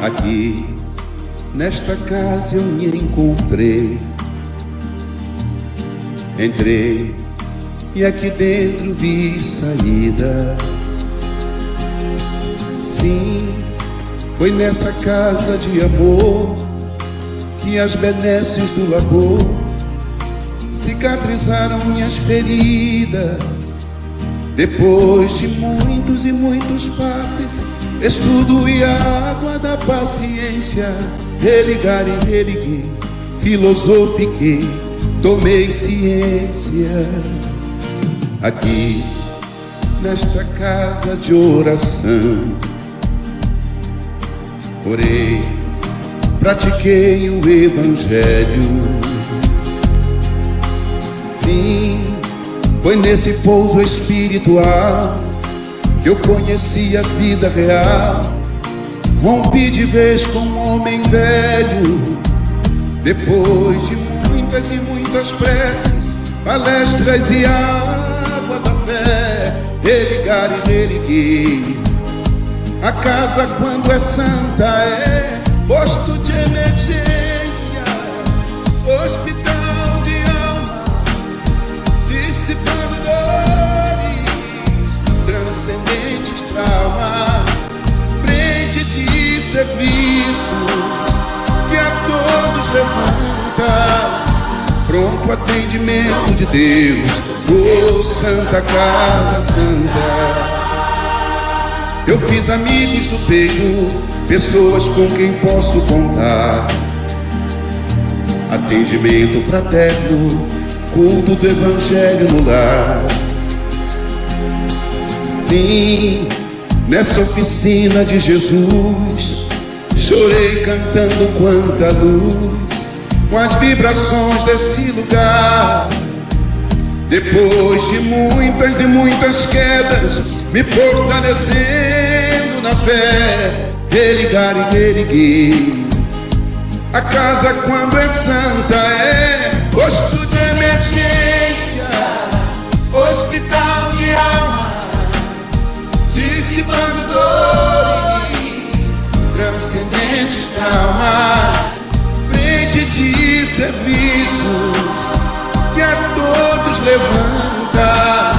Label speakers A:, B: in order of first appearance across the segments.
A: Aqui, nesta casa eu me encontrei. Entrei e aqui dentro vi saída. Sim, foi nessa casa de amor que as benesses do labor cicatrizaram minhas feridas. Depois de muitos e muitos passes, estudo e a água da paciência, religar e religuei, filosofiquei, tomei ciência. Aqui, nesta casa de oração, orei, pratiquei o Evangelho. Sim, foi nesse pouso espiritual que eu conheci a vida real. Rompi de vez com um homem velho. Depois de muitas e muitas preces, palestras e água da fé, religar e religuei. A casa, quando é santa, é posto de emergência, hospital de alma, dissipando dores, transcendentes traumas, frente de serviços que a todos levanta, pronto atendimento de Deus, oh Santa Casa Santa. Eu fiz amigos do peito, pessoas com quem posso contar. Atendimento fraterno, culto do Evangelho no lar. Sim, nessa oficina de Jesus, chorei cantando quanta luz, com as vibrações desse lugar. Depois de muitas e muitas quedas, me fortalecendo na fé, religar e religuei. A casa, quando é santa, é posto de emergência, hospital de alma, dissipando dores, transcendentes traumas, frente de serviços que a todos levanta,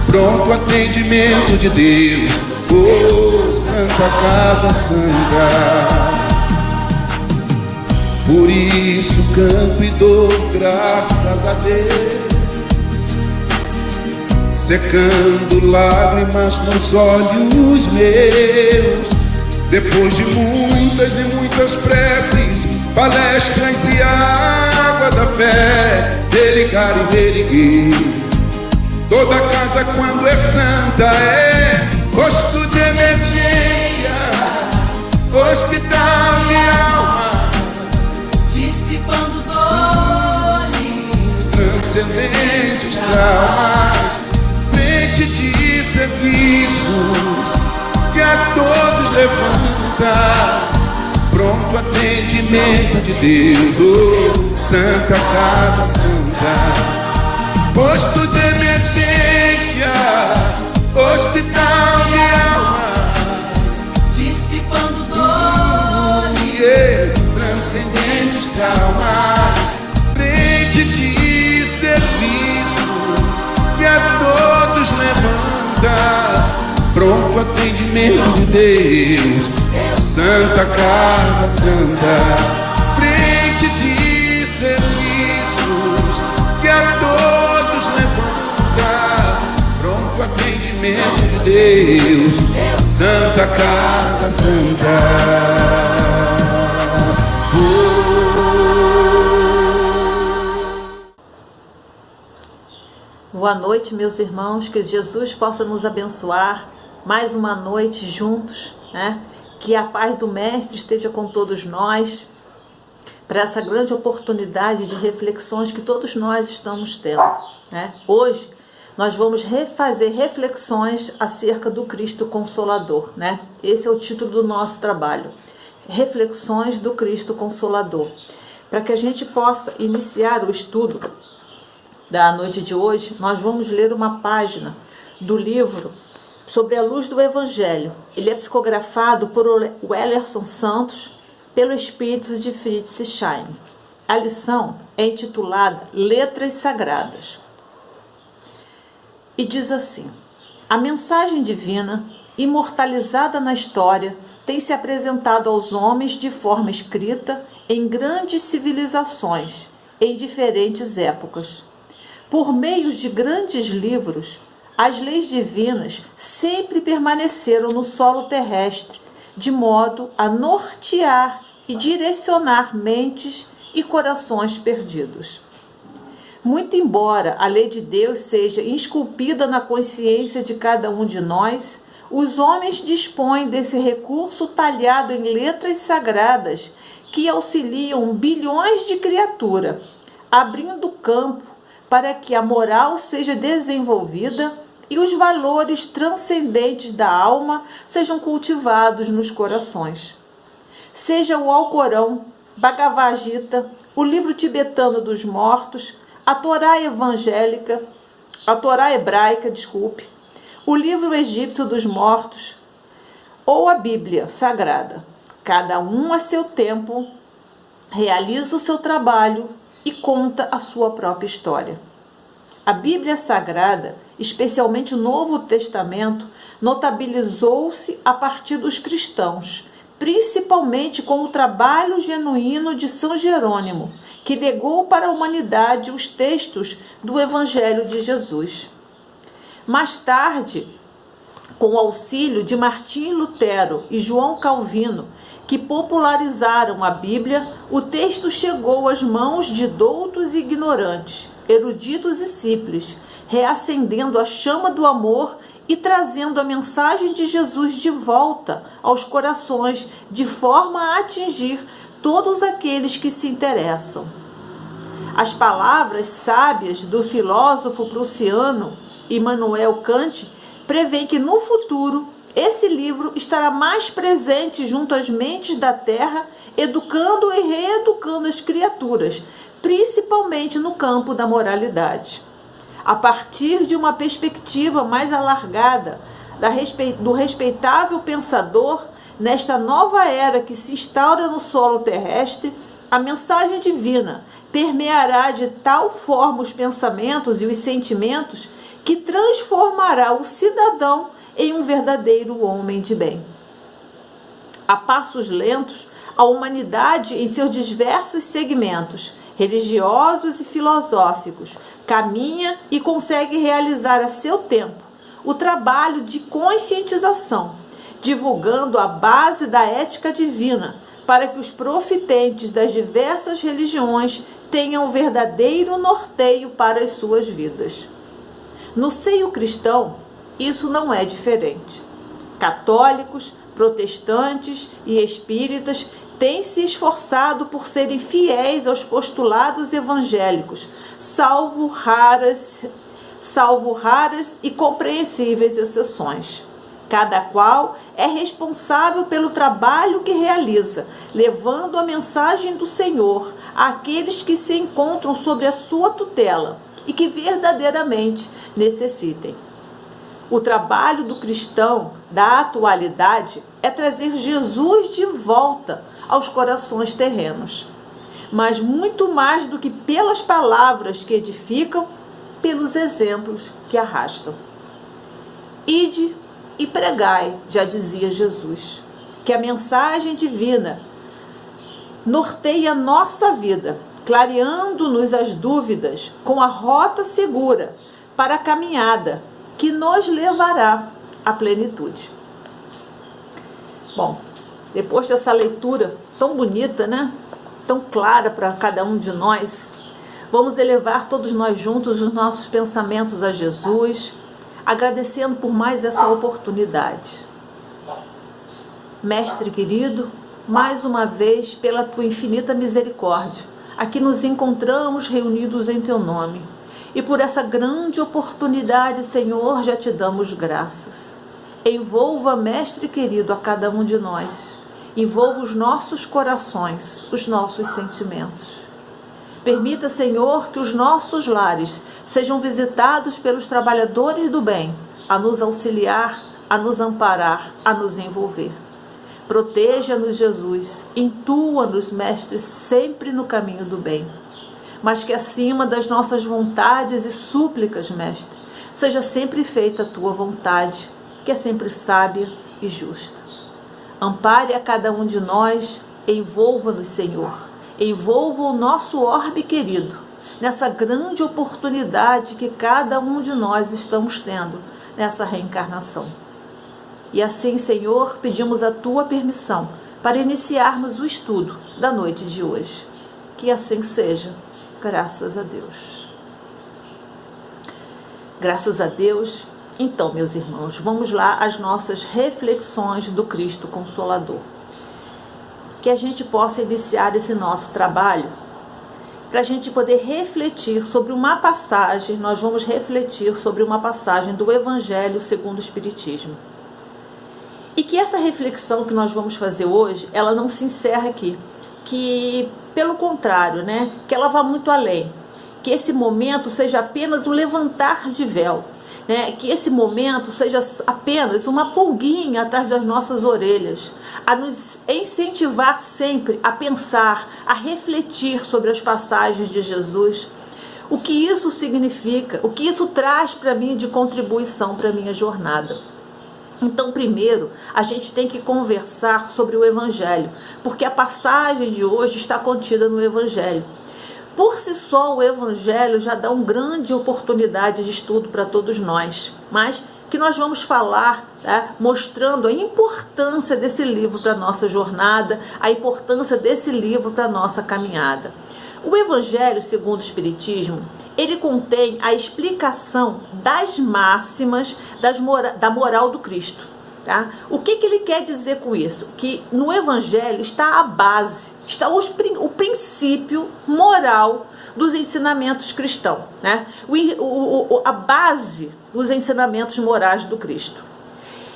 A: pronto atendimento de Deus, oh Santa Casa Santa. Por isso canto e dou graças a Deus, secando lágrimas nos olhos meus. Depois de muitas e muitas preces, palestras e água da fé, religar e religuei. Toda casa, quando é santa, é posto de emergência, hospital de alma,
B: dissipando dores,
A: transcendentes traumas, frente de serviços que a todos levanta, pronto atendimento de Deus, oh Santa Casa Santa. Posto de emergência, hospital de almas,
B: dissipando dores,
A: transcendentes traumas, frente de serviço que a todos levanta, pronto atendimento de Deus, Santa Casa Santa. Frente de serviços que a todos levanta, pronto atendimento de Deus, Santa Casa Santa.
C: Boa noite, meus irmãos, que Jesus possa nos abençoar mais uma noite juntos, né? Que a paz do Mestre esteja com todos nós, para essa grande oportunidade de reflexões que todos nós estamos tendo, né? Hoje nós vamos refazer reflexões acerca do Cristo Consolador, né? Esse é o título do nosso trabalho, Reflexões do Cristo Consolador. Para que a gente possa iniciar o estudo da noite de hoje, nós vamos ler uma página do livro sobre a luz do Evangelho. Ele é psicografado por Wellerson Santos, pelo espírito de Fritz Schein. A lição é intitulada Letras Sagradas. E diz assim: a mensagem divina, imortalizada na história, tem se apresentado aos homens de forma escrita em grandes civilizações, em diferentes épocas. Por meio de grandes livros, as leis divinas sempre permaneceram no solo terrestre, de modo a nortear e direcionar mentes e corações perdidos. Muito embora a lei de Deus seja esculpida na consciência de cada um de nós, os homens dispõem desse recurso talhado em letras sagradas que auxiliam bilhões de criaturas, abrindo campo para que a moral seja desenvolvida e os valores transcendentes da alma sejam cultivados nos corações. Seja o Alcorão, Bhagavad Gita, o livro tibetano dos mortos, a Torá hebraica, o livro egípcio dos mortos ou a Bíblia Sagrada. Cada um a seu tempo realiza o seu trabalho e conta a sua própria história. A Bíblia Sagrada, especialmente o Novo Testamento, notabilizou-se a partir dos cristãos, principalmente com o trabalho genuíno de São Jerônimo, que legou para a humanidade os textos do Evangelho de Jesus. Mais tarde, com o auxílio de Martinho Lutero e João Calvino, que popularizaram a Bíblia, o texto chegou às mãos de doutos e ignorantes, eruditos e simples, reacendendo a chama do amor e trazendo a mensagem de Jesus de volta aos corações, de forma a atingir todos aqueles que se interessam. As palavras sábias do filósofo prussiano Immanuel Kant prevêem que no futuro esse livro estará mais presente junto às mentes da terra, educando e reeducando as criaturas, principalmente no campo da moralidade. A partir de uma perspectiva mais alargada do respeitável pensador, nesta nova era que se instaura no solo terrestre, a mensagem divina permeará de tal forma os pensamentos e os sentimentos que transformará o cidadão em um verdadeiro homem de bem. A passos lentos, a humanidade, em seus diversos segmentos, religiosos e filosóficos, caminha e consegue realizar a seu tempo o trabalho de conscientização, divulgando a base da ética divina, para que os profitentes das diversas religiões tenham o verdadeiro norteio para as suas vidas. No seio cristão, isso não é diferente. Católicos, protestantes e espíritas têm se esforçado por serem fiéis aos postulados evangélicos, salvo raras e compreensíveis exceções. Cada qual é responsável pelo trabalho que realiza, levando a mensagem do Senhor àqueles que se encontram sob a sua tutela e que verdadeiramente necessitem. O trabalho do cristão da atualidade é trazer Jesus de volta aos corações terrenos, mas muito mais do que pelas palavras que edificam, pelos exemplos que arrastam. Ide e pregai, já dizia Jesus, que a mensagem divina norteia a nossa vida, clareando-nos as dúvidas com a rota segura para a caminhada que nos levará à plenitude. Bom, depois dessa leitura tão bonita, né? Tão clara para cada um de nós, vamos elevar todos nós juntos os nossos pensamentos a Jesus, agradecendo por mais essa oportunidade. Mestre querido, mais uma vez, pela tua infinita misericórdia, aqui nos encontramos reunidos em teu nome. E por essa grande oportunidade, Senhor, já te damos graças. Envolva, Mestre querido, a cada um de nós. Envolva os nossos corações, os nossos sentimentos. Permita, Senhor, que os nossos lares sejam visitados pelos trabalhadores do bem, a nos auxiliar a nos amparar, a nos envolver. Proteja-nos, Jesus, intua-nos, Mestre, sempre no caminho do bem. Mas que acima das nossas vontades e súplicas, Mestre, seja sempre feita a tua vontade, que é sempre sábia e justa. Ampare a cada um de nós, envolva-nos, Senhor, envolva o nosso orbe querido, nessa grande oportunidade que cada um de nós estamos tendo nessa reencarnação. E assim, Senhor, pedimos a tua permissão para iniciarmos o estudo da noite de hoje. Que assim seja, graças a Deus. Graças a Deus. Então, meus irmãos, vamos lá às nossas reflexões do Cristo Consolador. Que a gente possa iniciar esse nosso trabalho para a gente poder refletir sobre uma passagem. Nós vamos refletir sobre uma passagem do Evangelho segundo o Espiritismo. E que essa reflexão que nós vamos fazer hoje, ela não se encerra aqui. Que, pelo contrário, né, que ela vá muito além. Que esse momento seja apenas um levantar de véu. Né, que esse momento seja apenas uma pulguinha atrás das nossas orelhas, a nos incentivar sempre a pensar, a refletir sobre as passagens de Jesus, o que isso significa, o que isso traz para mim de contribuição para a minha jornada. Então, primeiro, a gente tem que conversar sobre o Evangelho, porque a passagem de hoje está contida no Evangelho. Por si só, o Evangelho já dá uma grande oportunidade de estudo para todos nós, mas que nós vamos falar, tá, mostrando a importância desse livro para a nossa jornada, a importância desse livro para a nossa caminhada. O Evangelho segundo o Espiritismo, ele contém a explicação das máximas da moral do Cristo. Tá? O que ele quer dizer com isso? Que no Evangelho está a base, está o princípio moral dos ensinamentos cristãos, né? A base dos ensinamentos morais do Cristo.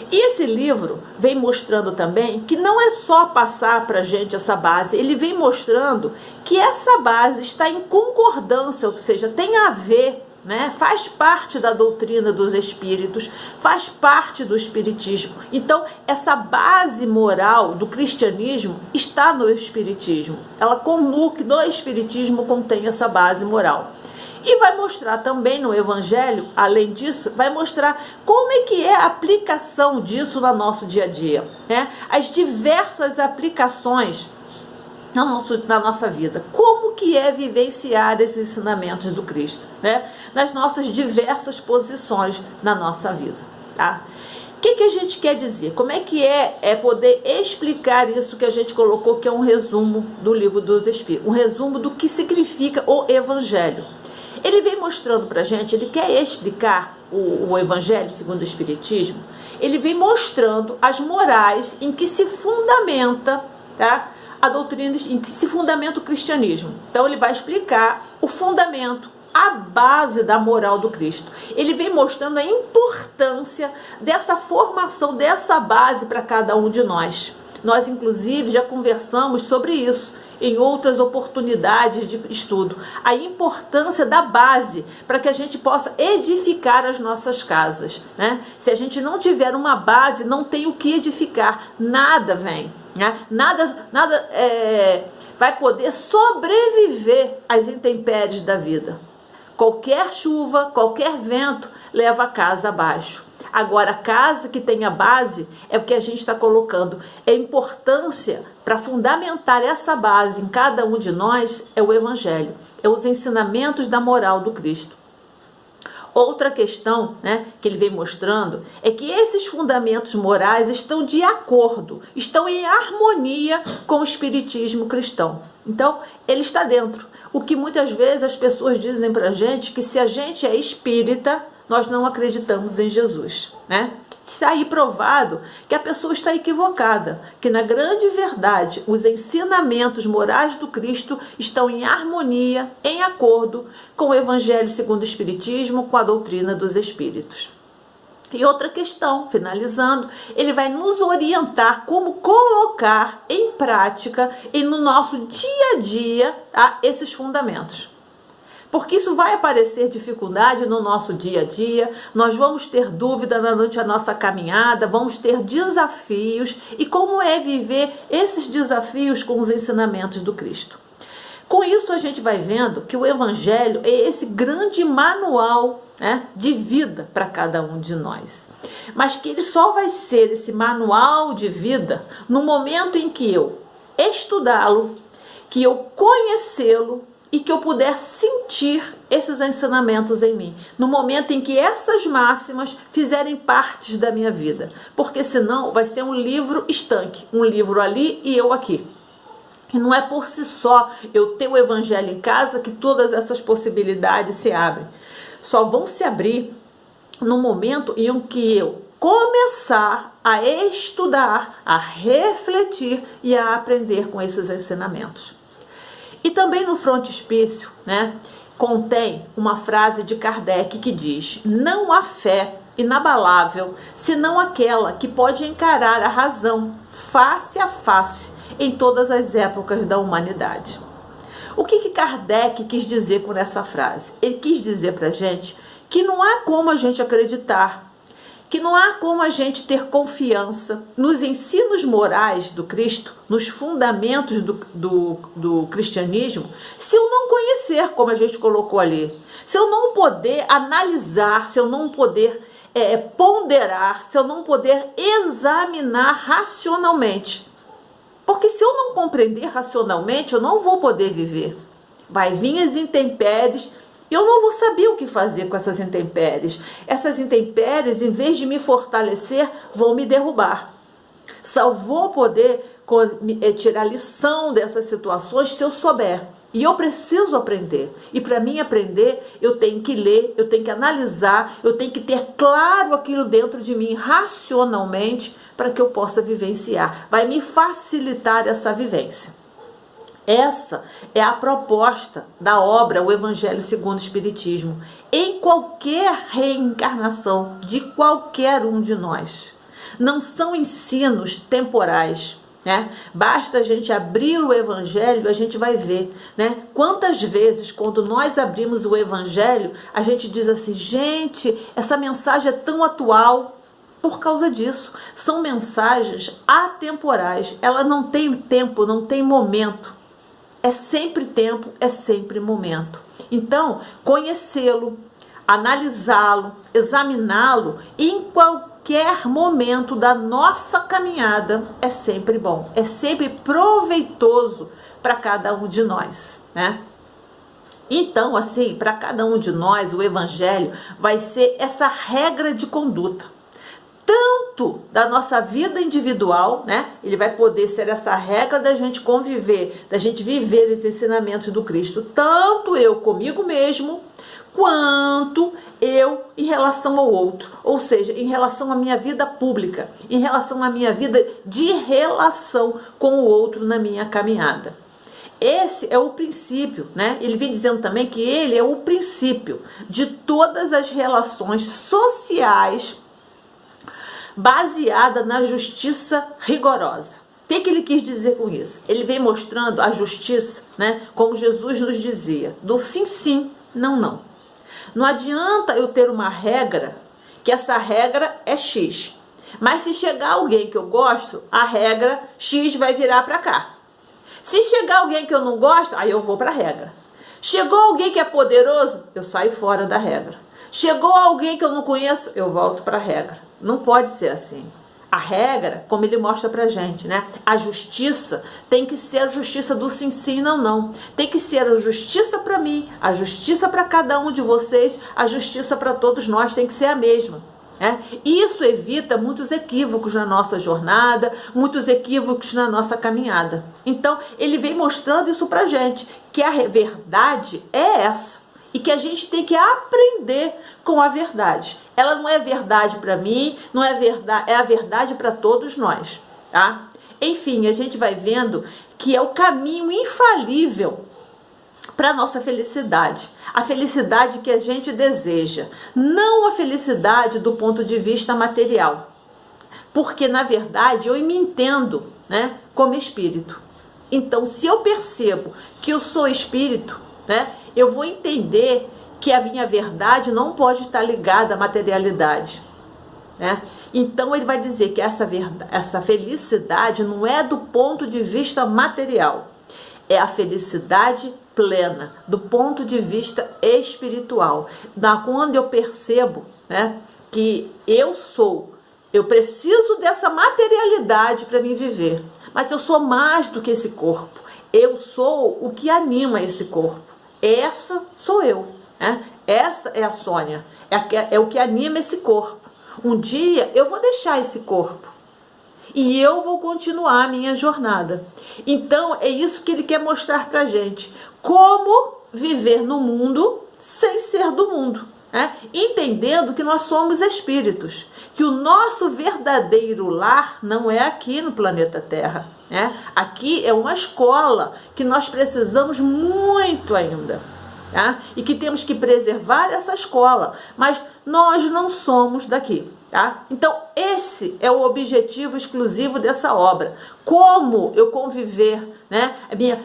C: E esse livro vem mostrando também que não é só passar para a gente essa base, ele vem mostrando que essa base está em concordância, ou seja, tem a ver, né? Faz parte da doutrina dos espíritos, faz parte do espiritismo. Então, essa base moral do cristianismo está no espiritismo. No espiritismo contém essa base moral. E vai mostrar também no Evangelho, além disso, vai mostrar como é que é a aplicação disso no nosso dia a dia, né? As diversas aplicações na nossa vida. Como que é vivenciar esses ensinamentos do Cristo, né? Nas nossas diversas posições na nossa vida, tá? O que a gente quer dizer? Como é que é poder explicar isso que a gente colocou, que é um resumo do livro dos Espíritos, um resumo do que significa o Evangelho. Ele vem mostrando para a gente, ele quer explicar o Evangelho segundo o Espiritismo, ele vem mostrando as morais em que se fundamenta, tá, a doutrina, em que se fundamenta o cristianismo. Então ele vai explicar o fundamento, a base da moral do Cristo. Ele vem mostrando a importância dessa formação, dessa base para cada um de nós. Nós, inclusive, já conversamos sobre isso em outras oportunidades de estudo. A importância da base para que a gente possa edificar as nossas casas, né? Se a gente não tiver uma base, não tem o que edificar. Nada vem, né? Nada vai poder sobreviver às intempéries da vida. Qualquer chuva, qualquer vento leva a casa abaixo. Agora, a casa que tem a base é o que a gente está colocando. A importância para fundamentar essa base em cada um de nós é o Evangelho, é os ensinamentos da moral do Cristo. Outra questão, né, que ele vem mostrando é que esses fundamentos morais estão de acordo, estão em harmonia com o espiritismo cristão. Então, ele está dentro. O que muitas vezes as pessoas dizem para a gente, que se a gente é espírita, nós não acreditamos em Jesus, né? Está aí provado que a pessoa está equivocada, que na grande verdade os ensinamentos morais do Cristo estão em harmonia, em acordo com o Evangelho segundo o Espiritismo, com a doutrina dos Espíritos. E outra questão, finalizando, ele vai nos orientar como colocar em prática e no nosso dia a dia, tá, esses fundamentos. Porque isso vai aparecer dificuldade no nosso dia a dia, nós vamos ter dúvida durante a nossa caminhada, vamos ter desafios. E como é viver esses desafios com os ensinamentos do Cristo? Com isso a gente vai vendo que o Evangelho é esse grande manual, né, de vida para cada um de nós. Mas que ele só vai ser esse manual de vida no momento em que eu estudá-lo, que eu conhecê-lo e que eu puder sentir esses ensinamentos em mim, no momento em que essas máximas fizerem parte da minha vida. Porque senão vai ser um livro estanque, um livro ali e eu aqui. E não é por si só eu ter o Evangelho em casa que todas essas possibilidades se abrem. Só vão se abrir no momento em que eu começar a estudar, a refletir e a aprender com esses ensinamentos. E também no frontispício, né, contém uma frase de Kardec que diz: não há fé inabalável senão aquela que pode encarar a razão face a face em todas as épocas da humanidade. O que Kardec quis dizer com essa frase? Ele quis dizer para a gente que não há como a gente acreditar, que não há como a gente ter confiança nos ensinos morais do Cristo, nos fundamentos do cristianismo, se eu não conhecer, como a gente colocou ali, se eu não poder analisar, se eu não poder ponderar, se eu não poder examinar racionalmente. Porque se eu não compreender racionalmente, eu não vou poder viver. Vai vir as intempéries, eu não vou saber o que fazer com essas intempéries. Essas intempéries, em vez de me fortalecer, vão me derrubar. Só vou poder tirar lição dessas situações se eu souber. E eu preciso aprender. E para mim aprender, eu tenho que ler, eu tenho que analisar, eu tenho que ter claro aquilo dentro de mim racionalmente para que eu possa vivenciar. Vai me facilitar essa vivência. Essa é a proposta da obra O Evangelho segundo o Espiritismo, em qualquer reencarnação de qualquer um de nós. Não são ensinos temporais, né? Basta a gente abrir o Evangelho, a gente vai ver, né? Quantas vezes, quando nós abrimos o Evangelho, a gente diz assim: gente, essa mensagem é tão atual. Por causa disso, são mensagens atemporais. Ela não tem tempo, não tem momento. É sempre tempo, é sempre momento. Então, conhecê-lo, analisá-lo, examiná-lo em qualquer momento da nossa caminhada é sempre bom, é sempre proveitoso para cada um de nós, né? Então, assim, para cada um de nós, o Evangelho vai ser essa regra de conduta. Tanto da nossa vida individual, né? Ele vai poder ser essa regra da gente conviver, da gente viver esses ensinamentos do Cristo. Tanto eu comigo mesmo, quanto eu em relação ao outro. Ou seja, em relação à minha vida pública, em relação à minha vida de relação com o outro na minha caminhada. Esse é o princípio, né? Ele vem dizendo também que ele é o princípio de todas as relações sociais baseada na justiça rigorosa. O que ele quis dizer com isso? Ele vem mostrando a justiça, né, como Jesus nos dizia, do sim, sim, não, não. Não adianta eu ter uma regra, que essa regra é X. Mas se chegar alguém que eu gosto, a regra X vai virar para cá. Se chegar alguém que eu não gosto, aí eu vou para a regra. Chegou alguém que é poderoso, eu saio fora da regra. Chegou alguém que eu não conheço, eu volto para a regra. Não pode ser assim. A regra, como ele mostra pra gente, né? A justiça tem que ser a justiça do sim, sim, não, não. Tem que ser a justiça para mim, a justiça para cada um de vocês, a justiça para todos nós tem que ser a mesma. Né? Isso evita muitos equívocos na nossa jornada, muitos equívocos na nossa caminhada. Então, ele vem mostrando isso pra gente, que a verdade é essa. E que a gente tem que aprender com a verdade. Ela não é verdade para mim, não é verdade, é a verdade para todos nós, tá? Enfim, a gente vai vendo que é o caminho infalível para a nossa felicidade. A felicidade que a gente deseja, não a felicidade do ponto de vista material. Porque, na verdade, eu me entendo, né, como espírito. Então, se eu percebo que eu sou espírito, né, eu vou entender que a minha verdade não pode estar ligada à materialidade. Né? Então ele vai dizer que essa felicidade não é do ponto de vista material, é a felicidade plena, do ponto de vista espiritual. Quando eu percebo, né, que eu preciso dessa materialidade para me viver, mas eu sou mais do que esse corpo, eu sou o que anima esse corpo, essa sou eu, né? Essa é a Sônia, é o que anima esse corpo. Um dia eu vou deixar esse corpo e eu vou continuar a minha jornada. Então é isso que ele quer mostrar pra gente, como viver no mundo sem ser do mundo, né? Entendendo que nós somos espíritos, que o nosso verdadeiro lar não é aqui no planeta Terra, né? Aqui é uma escola que nós precisamos muito ainda, tá? E que temos que preservar essa escola, mas nós não somos daqui, tá? Então esse é o objetivo exclusivo dessa obra. Como eu conviver, né?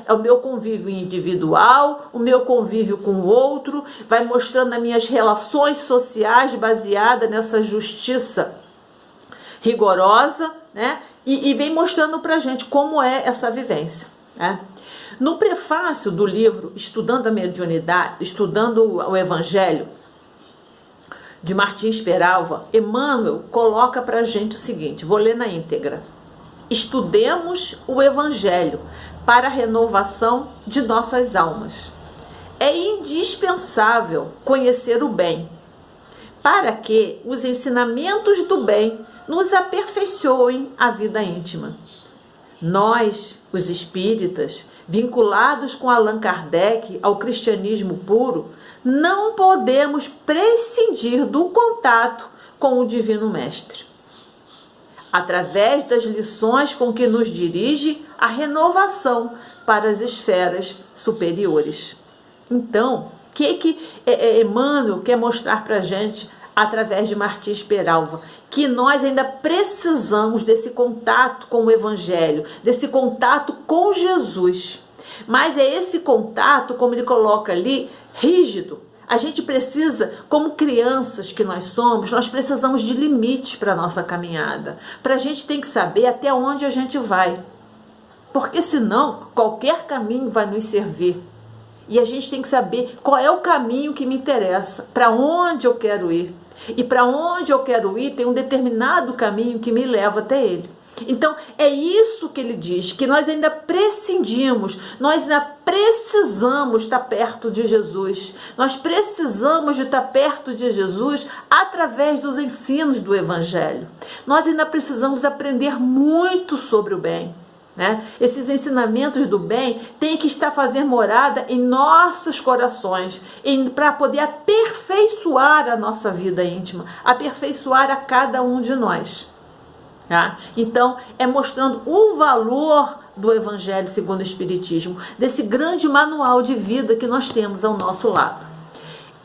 C: É o meu convívio individual, o meu convívio com o outro, vai mostrando as minhas relações sociais baseadas nessa justiça rigorosa, né? E vem mostrando pra gente como é essa vivência, né? No prefácio do livro Estudando a Mediunidade, Estudando o Evangelho, de Martins Peralva, Emmanuel coloca pra gente o seguinte, vou ler na íntegra: estudemos o Evangelho para a renovação de nossas almas. É indispensável conhecer o bem, para que os ensinamentos do bem nos aperfeiçoem a vida íntima. Nós, os espíritas, vinculados com Allan Kardec ao cristianismo puro, não podemos prescindir do contato com o Divino Mestre, através das lições com que nos dirige a renovação para as esferas superiores. Então, o que Emmanuel quer mostrar para a gente através de Martins Peralva? Que nós ainda precisamos desse contato com o Evangelho, desse contato com Jesus. Mas é esse contato, como ele coloca ali, rígido. A gente precisa, como crianças que nós somos, nós precisamos de limite para a nossa caminhada. Para a gente tem que saber até onde a gente vai. Porque senão, qualquer caminho vai nos servir. E a gente tem que saber qual é o caminho que me interessa, para onde eu quero ir. E para onde eu quero ir tem um determinado caminho que me leva até ele. Então é isso que ele diz, que nós ainda prescindimos, nós ainda precisamos estar perto de Jesus. Nós precisamos de estar perto de Jesus através dos ensinos do Evangelho. Nós ainda precisamos aprender muito sobre o bem, né? Esses ensinamentos do bem têm que estar fazendo morada em nossos corações, para poder aperfeiçoar a nossa vida íntima, aperfeiçoar a cada um de nós. Tá? Então, é mostrando o valor do Evangelho segundo o Espiritismo, desse grande manual de vida que nós temos ao nosso lado.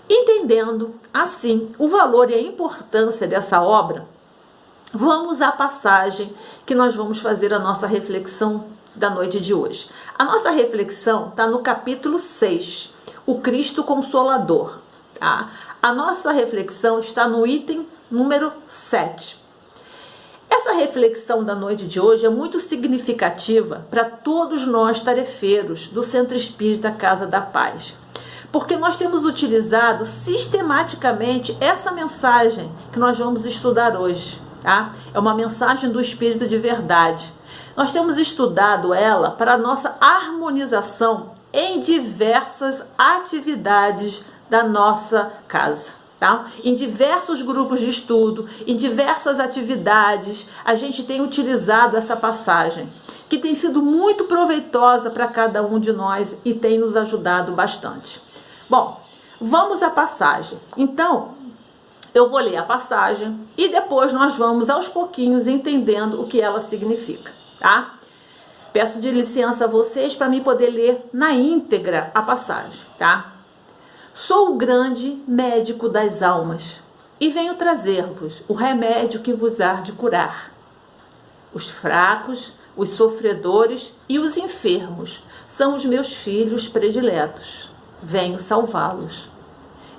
C: Entendendo, assim, o valor e a importância dessa obra, vamos à passagem que nós vamos fazer a nossa reflexão da noite de hoje. A nossa reflexão está no capítulo 6, o Cristo Consolador. Tá? A nossa reflexão está no item número 7. Essa reflexão da noite de hoje é muito significativa para todos nós tarefeiros do Centro Espírita Casa da Paz, porque nós temos utilizado sistematicamente essa mensagem que nós vamos estudar hoje. Tá? É uma mensagem do Espírito de verdade. Nós temos estudado ela para a nossa harmonização em diversas atividades da nossa casa. Tá? Em diversos grupos de estudo, em diversas atividades, a gente tem utilizado essa passagem, que tem sido muito proveitosa para cada um de nós e tem nos ajudado bastante. Bom, vamos à passagem. Então, eu vou ler a passagem e depois nós vamos aos pouquinhos entendendo o que ela significa, tá? Peço de licença a vocês para mim poder ler na íntegra a passagem, tá? Sou o grande médico das almas e venho trazer-vos o remédio que vos há de curar. Os fracos, os sofredores e os enfermos são os meus filhos prediletos. venho salvá-los.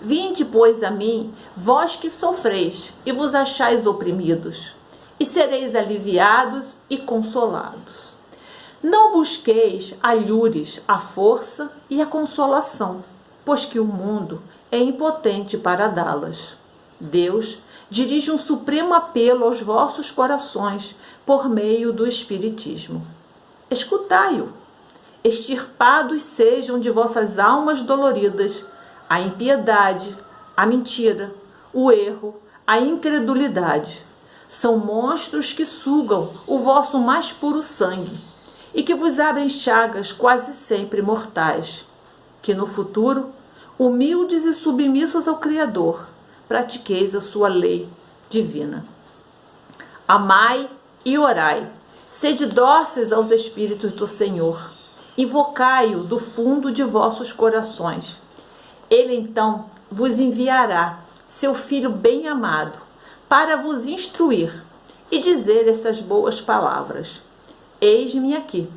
C: Vinde, pois, a mim, vós que sofreis e vos achais oprimidos, e sereis aliviados e consolados. Não busqueis alhures a força e a consolação, pois que o mundo é impotente para dá-las. Deus dirige um supremo apelo aos vossos corações por meio do Espiritismo. Escutai-o. Extirpados sejam de vossas almas doloridas a impiedade, a mentira, o erro, a incredulidade. São monstros que sugam o vosso mais puro sangue e que vos abrem chagas quase sempre mortais. Que no futuro, humildes e submissos ao Criador, pratiqueis a sua lei divina. Amai e orai. Sede dóceis aos Espíritos do Senhor. Invocai-o do fundo de vossos corações. Ele então vos enviará seu Filho bem-amado para vos instruir e dizer essas boas palavras. Eis-me aqui,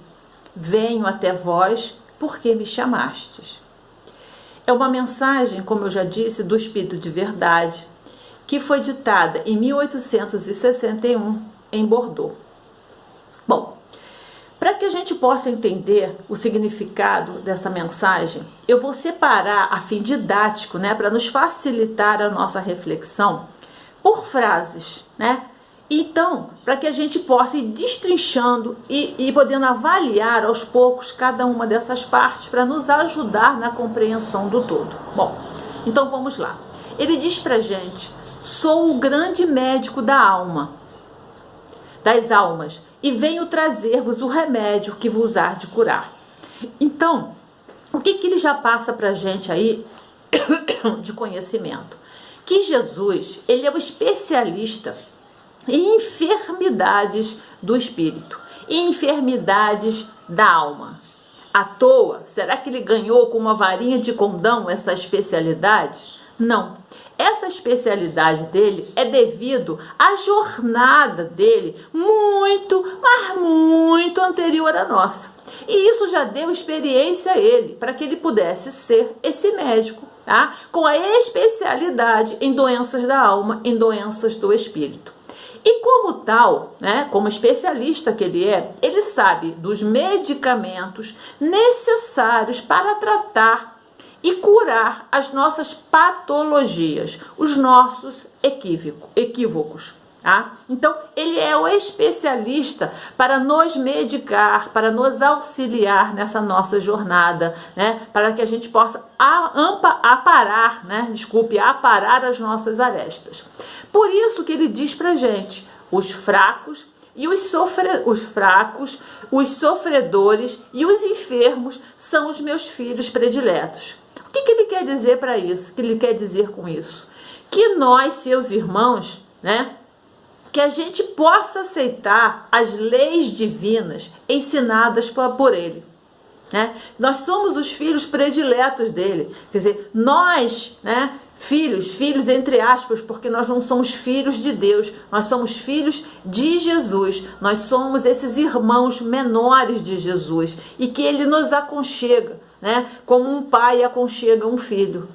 C: venho até vós porque me chamastes. É uma mensagem, como eu já disse, do Espírito de Verdade, que foi ditada em 1861 em Bordeaux. Bom, para que a gente possa entender o significado dessa mensagem, eu vou separar a fim didático, para nos facilitar a nossa reflexão, por frases, Então, para que a gente possa ir destrinchando e podendo avaliar aos poucos cada uma dessas partes para nos ajudar na compreensão do todo. Bom, então vamos lá. Ele diz pra gente: sou o grande médico das almas, e venho trazer-vos o remédio que vos há de curar. Então, o que ele já passa pra gente aí de conhecimento? Que Jesus, ele é o especialista em enfermidades do espírito, em enfermidades da alma. À toa, será que ele ganhou com uma varinha de condão essa especialidade? Não. Essa especialidade dele é devido à jornada dele muito, mas muito anterior à nossa. E isso já deu experiência a ele, para que ele pudesse ser esse médico, com a especialidade em doenças da alma, em doenças do espírito. E como tal, como especialista que ele sabe dos medicamentos necessários para tratar e curar as nossas patologias, os nossos equívocos. Então, ele é o especialista para nos medicar, para nos auxiliar nessa nossa jornada, para que a gente possa aparar as nossas arestas. Por isso que ele diz pra gente: os fracos, os sofredores e os enfermos são os meus filhos prediletos. O que ele quer dizer para isso? O que ele quer dizer com isso? Que nós, seus irmãos, que a gente possa aceitar as leis divinas ensinadas por ele. Nós somos os filhos prediletos dele. Quer dizer, nós, filhos entre aspas, porque nós não somos filhos de Deus, nós somos filhos de Jesus, nós somos esses irmãos menores de Jesus, e que ele nos aconchega, como um pai aconchega um filho.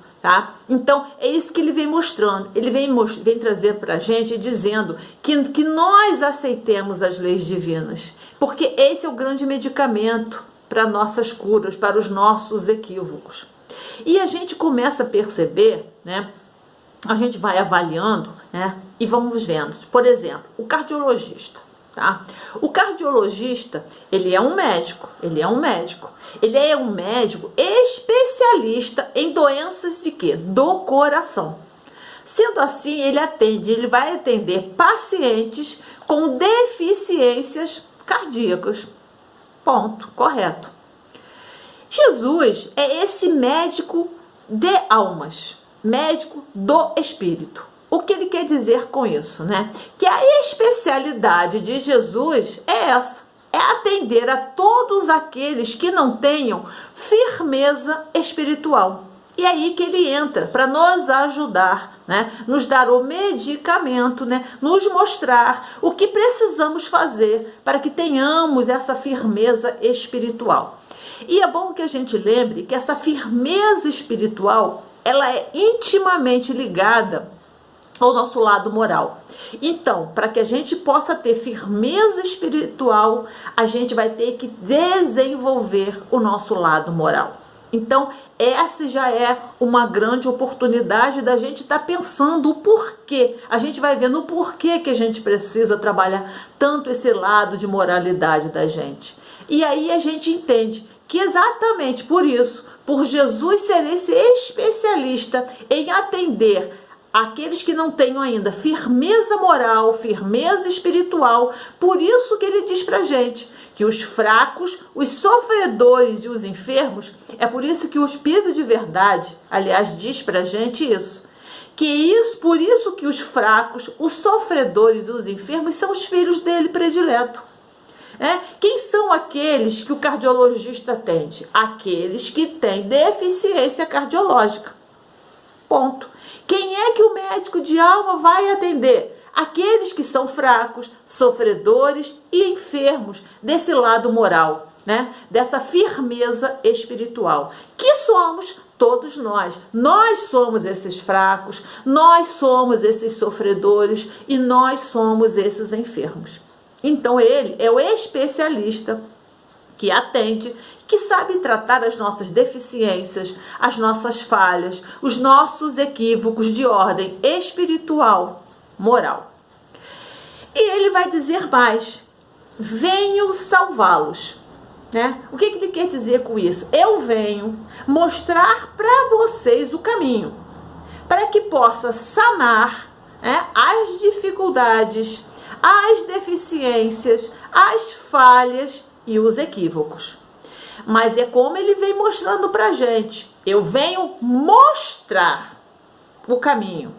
C: Então, é isso que ele vem mostrando. Ele vem trazer para a gente dizendo que nós aceitemos as leis divinas, porque esse é o grande medicamento para nossas curas, para os nossos equívocos. E a gente começa a perceber, a gente vai avaliando, e vamos vendo. Por exemplo, o cardiologista. O cardiologista, ele é um médico. Ele é um médico especialista em doenças de quê? Do coração. Sendo assim, ele vai atender pacientes com deficiências cardíacas. Ponto, correto. Jesus é esse médico de almas, médico do espírito. O que ele quer dizer com isso, Que a especialidade de Jesus é essa: é atender a todos aqueles que não tenham firmeza espiritual. E é aí que ele entra para nos ajudar, nos dar o medicamento, nos mostrar o que precisamos fazer para que tenhamos essa firmeza espiritual. E é bom que a gente lembre que essa firmeza espiritual, ela é intimamente ligada ao nosso lado moral. Então, para que a gente possa ter firmeza espiritual, a gente vai ter que desenvolver o nosso lado moral. Então, essa já é uma grande oportunidade da gente estar pensando o porquê. A gente vai ver no porquê que a gente precisa trabalhar tanto esse lado de moralidade da gente. E aí a gente entende que exatamente por isso, por Jesus ser esse especialista em atender aqueles que não tenham ainda firmeza moral, firmeza espiritual, por isso que ele diz pra gente que os fracos, os sofredores e os enfermos, é por isso que o Espírito de verdade, aliás, diz pra gente isso, por isso que os fracos, os sofredores e os enfermos são os filhos dele predileto. Quem são aqueles que o cardiologista atende? Aqueles que têm deficiência cardiológica. Ponto. Quem é que o médico de alma vai atender? Aqueles que são fracos, sofredores e enfermos desse lado moral, dessa firmeza espiritual, que somos todos nós. Nós somos esses fracos, nós somos esses sofredores e nós somos esses enfermos. Então ele é o especialista que atende, que sabe tratar as nossas deficiências, as nossas falhas, os nossos equívocos de ordem espiritual, moral. E ele vai dizer mais: venho salvá-los. O que ele quer dizer com isso? Eu venho mostrar para vocês o caminho, para que possa sanar as dificuldades, as deficiências, as falhas e os equívocos. Mas é como ele vem mostrando pra gente. Eu venho mostrar o caminho,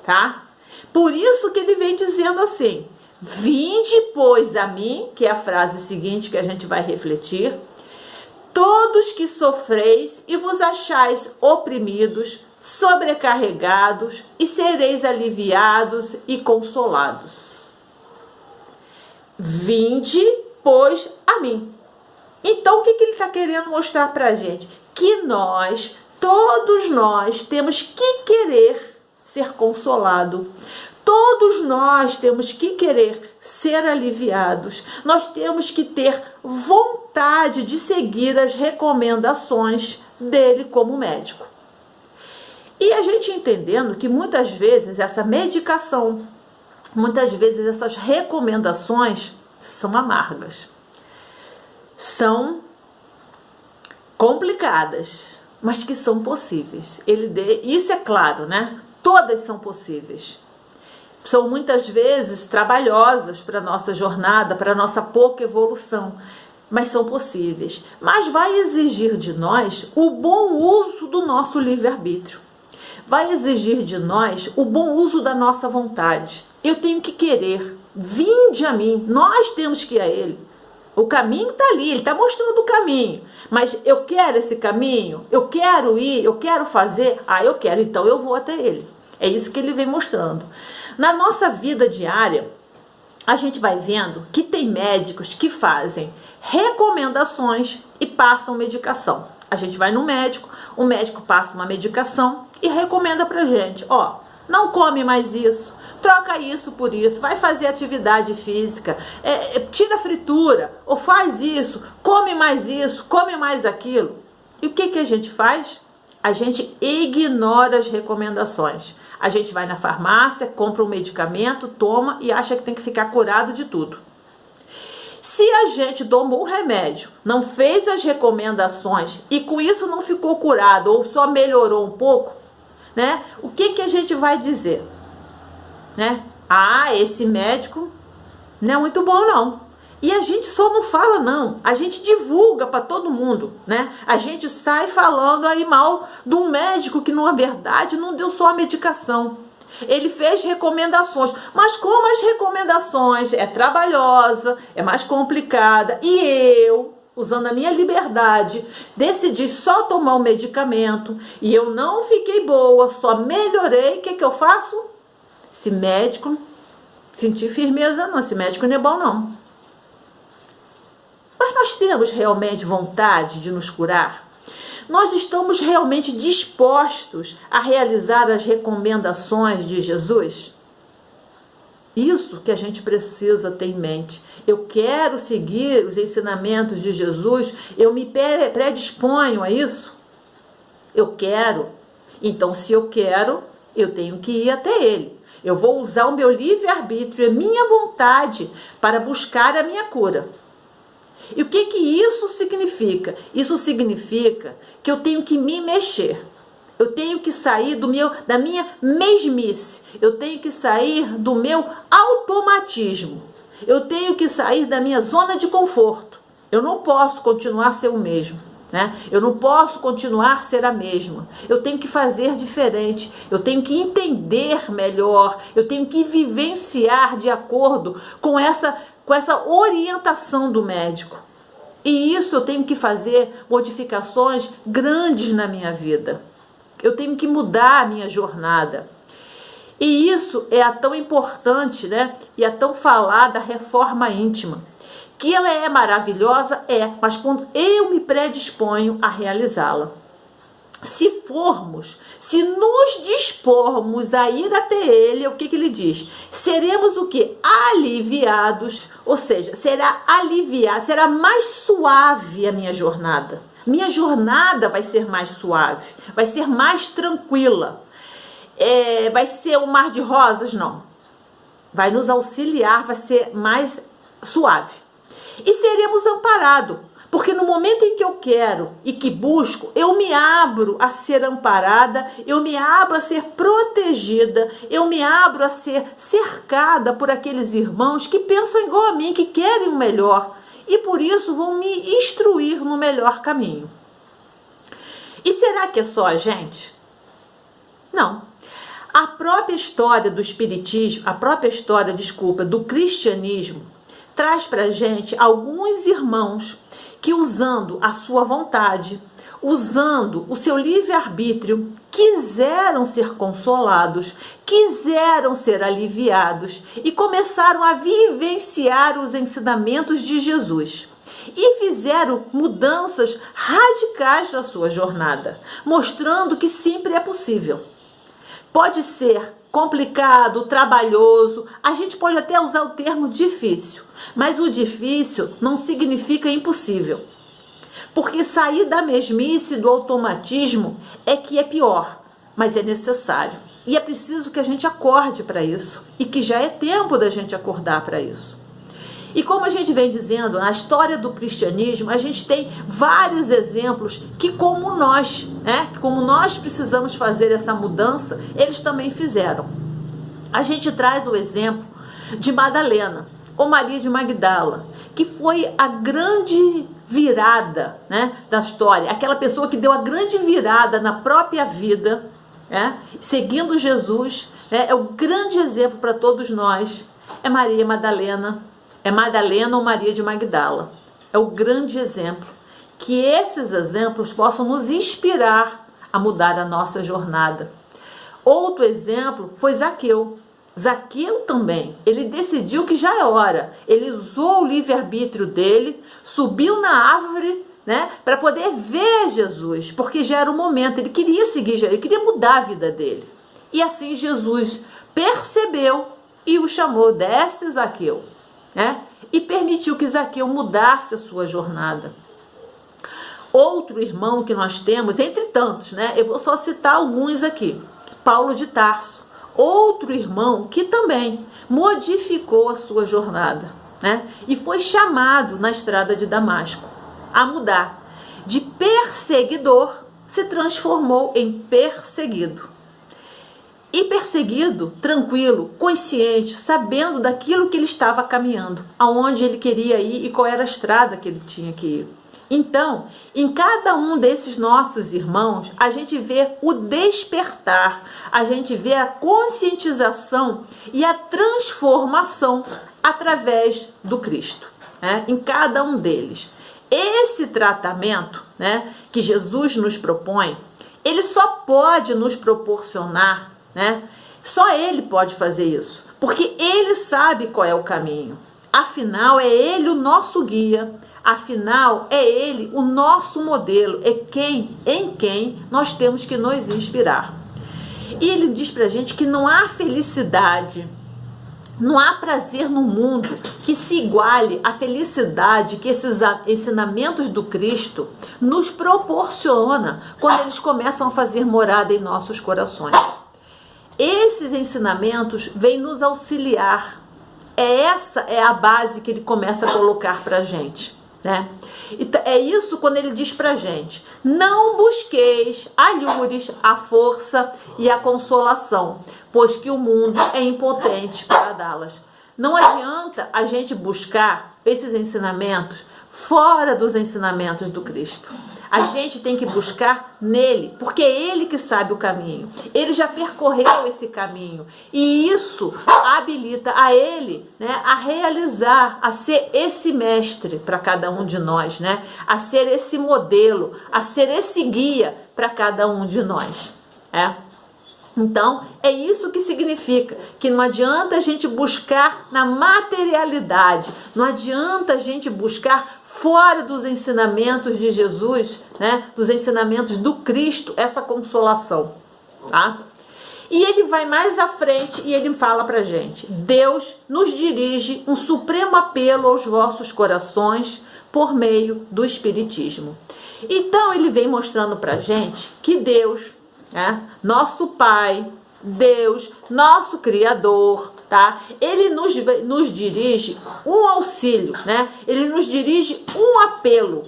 C: tá? Por isso que ele vem dizendo assim: vinde, pois, a mim, que é a frase seguinte que a gente vai refletir, todos que sofreis e vos achais oprimidos, sobrecarregados, e sereis aliviados e consolados. Vinde, pois, a mim. Então, o que ele está querendo mostrar para a gente? Que nós, todos nós, temos que querer ser consolado. Todos nós temos que querer ser aliviados. Nós temos que ter vontade de seguir as recomendações dele como médico. E a gente entendendo que muitas vezes essa medicação, muitas vezes essas recomendações são amargas, são complicadas, mas que são possíveis. Isso é claro, Todas são possíveis. São muitas vezes trabalhosas para a nossa jornada, para a nossa pouca evolução, mas são possíveis. Mas vai exigir de nós o bom uso do nosso livre-arbítrio. Vai exigir de nós o bom uso da nossa vontade. Eu tenho que querer. Vinde a mim. Nós temos que ir a ele. O caminho está ali, ele está mostrando o caminho. Mas eu quero esse caminho, eu quero ir, eu quero fazer. Eu quero, então eu vou até ele. É isso que ele vem mostrando. Na nossa vida diária, a gente vai vendo que tem médicos que fazem recomendações e passam medicação. A gente vai no médico, o médico passa uma medicação e recomenda pra gente: não come mais isso, troca isso por isso, vai fazer atividade física, tira a fritura, ou faz isso, come mais isso, come mais aquilo. E o que a gente faz? A gente ignora as recomendações. A gente vai na farmácia, compra um medicamento, toma e acha que tem que ficar curado de tudo. Se a gente tomou um remédio, não fez as recomendações e com isso não ficou curado ou só melhorou um pouco, o que a gente vai dizer? Esse médico não é muito bom não. E a gente só não fala não, a gente divulga para todo mundo, A gente sai falando aí mal de um médico que na verdade não deu só a medicação. Ele fez recomendações, mas como as recomendações é trabalhosa, é mais complicada, e eu, usando a minha liberdade, decidi só tomar um medicamento, e eu não fiquei boa, só melhorei, o que eu faço? Esse médico, senti firmeza não, esse médico não é bom não. Mas nós temos realmente vontade de nos curar? Nós estamos realmente dispostos a realizar as recomendações de Jesus? Isso que a gente precisa ter em mente. Eu quero seguir os ensinamentos de Jesus, eu me predisponho a isso? Eu quero. Então, se eu quero, eu tenho que ir até Ele. Eu vou usar o meu livre-arbítrio, a minha vontade, para buscar a minha cura. E o que isso significa? Isso significa que eu tenho que me mexer. Eu tenho que sair da minha mesmice. Eu tenho que sair do meu automatismo. Eu tenho que sair da minha zona de conforto. Eu não posso continuar a ser o mesmo, né? Eu não posso continuar a ser a mesma. Eu tenho que fazer diferente. Eu tenho que entender melhor. Eu tenho que vivenciar de acordo com essa orientação do médico. E isso eu tenho que fazer modificações grandes na minha vida. Eu tenho que mudar a minha jornada. E isso é tão importante, né? E é tão falada a reforma íntima. Que ela é maravilhosa, mas quando eu me predisponho a realizá-la. Se nos dispormos a ir até Ele, o que ele diz? Seremos o quê? Aliviados, ou seja, será mais suave a minha jornada. Minha jornada vai ser mais suave, vai ser mais tranquila. Vai ser um mar de rosas? Não. Vai nos auxiliar, vai ser mais suave. E seremos amparados, porque no momento em que eu quero e que busco, eu me abro a ser amparada, eu me abro a ser protegida, eu me abro a ser cercada por aqueles irmãos que pensam igual a mim, que querem o melhor. E por isso vão me instruir no melhor caminho. E será que é só a gente? Não. A própria história do espiritismo, do cristianismo, traz pra gente alguns irmãos que, usando a sua vontade, usando o seu livre-arbítrio, quiseram ser consolados, quiseram ser aliviados e começaram a vivenciar os ensinamentos de Jesus. E fizeram mudanças radicais na sua jornada, mostrando que sempre é possível. Pode ser complicado, trabalhoso, a gente pode até usar o termo difícil, mas o difícil não significa impossível. Porque sair da mesmice, do automatismo, é que é pior, mas é necessário. E é preciso que a gente acorde para isso, e que já é tempo da gente acordar para isso. E como a gente vem dizendo, na história do cristianismo, a gente tem vários exemplos que como nós precisamos fazer essa mudança, eles também fizeram. A gente traz o exemplo de Madalena, ou Maria de Magdala, que foi a grande virada, né, da história, aquela pessoa que deu a grande virada na própria vida, seguindo Jesus, é o grande exemplo para todos nós, é Maria Madalena. É Madalena ou Maria de Magdala. É o grande exemplo. Que esses exemplos possam nos inspirar a mudar a nossa jornada. Outro exemplo foi Zaqueu. Zaqueu também. Ele decidiu que já é hora. Ele usou o livre-arbítrio dele, subiu na árvore, para poder ver Jesus, porque já era o momento. Ele queria seguir, ele queria mudar a vida dele. E assim Jesus percebeu e o chamou: desce, Zaqueu. E permitiu que Zaqueu mudasse a sua jornada. Outro irmão que nós temos, entre tantos, eu vou só citar alguns aqui. Paulo de Tarso, outro irmão que também modificou a sua jornada, e foi chamado na estrada de Damasco a mudar. De perseguidor se transformou em perseguido. E perseguido, tranquilo, consciente, sabendo daquilo que ele estava caminhando, aonde ele queria ir e qual era a estrada que ele tinha que ir. Então, em cada um desses nossos irmãos, a gente vê o despertar, a gente vê a conscientização e a transformação através do Cristo, em cada um deles. Esse tratamento, que Jesus nos propõe, ele só pode nos proporcionar, só ele pode fazer isso, porque ele sabe qual é o caminho. Afinal, é Ele o nosso guia. Afinal, é Ele o nosso modelo. É em quem nós temos que nos inspirar. E Ele diz pra gente que não há felicidade, não há prazer no mundo que se iguale à felicidade que esses ensinamentos do Cristo nos proporciona quando eles começam a fazer morada em nossos corações. Esses ensinamentos vêm nos auxiliar. Essa é a base que ele começa a colocar pra gente, né? É isso quando ele diz pra gente: não busqueis alhures, a força e a consolação, pois que o mundo é impotente para dá-las. Não adianta a gente buscar esses ensinamentos fora dos ensinamentos do Cristo. A gente tem que buscar nele, porque é ele que sabe o caminho. Ele já percorreu esse caminho. E isso habilita a ele, né, a realizar, a ser esse mestre para cada um de nós, né? A ser esse modelo, a ser esse guia para cada um de nós. Então, é isso que significa que não adianta a gente buscar na materialidade, não adianta a gente buscar fora dos ensinamentos de Jesus, né, dos ensinamentos do Cristo, essa consolação, tá? E ele vai mais à frente e ele fala pra gente: Deus nos dirige um supremo apelo aos vossos corações por meio do Espiritismo. Então, ele vem mostrando pra gente que Deus, nosso Pai, Deus, nosso Criador, tá? Ele nos dirige um auxílio, né? Ele nos dirige um apelo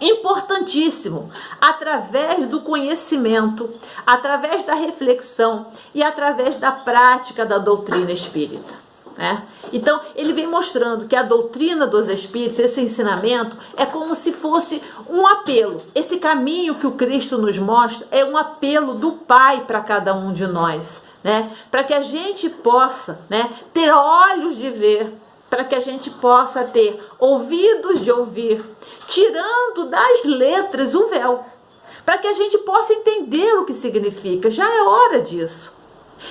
C: importantíssimo, através do conhecimento, através da reflexão e através da prática da doutrina espírita. Então, ele vem mostrando que a doutrina dos espíritos, esse ensinamento, é como se fosse um apelo. Esse caminho que o Cristo nos mostra é um apelo do Pai para cada um de nós, né? Para que a gente possa, né, ter olhos de ver, para que a gente possa ter ouvidos de ouvir, tirando das letras o véu, para que a gente possa entender o que significa. Já é hora disso.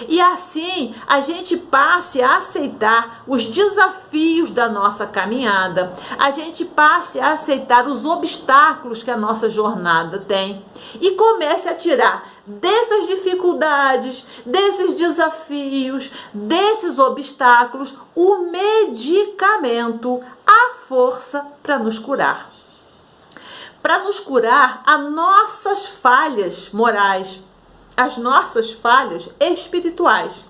C: E assim a gente passe a aceitar os desafios da nossa caminhada, a gente passe a aceitar os obstáculos que a nossa jornada tem e comece a tirar dessas dificuldades, desses desafios, desses obstáculos, o medicamento, a força para nos curar. Para nos curar as nossas falhas morais, as nossas falhas espirituais.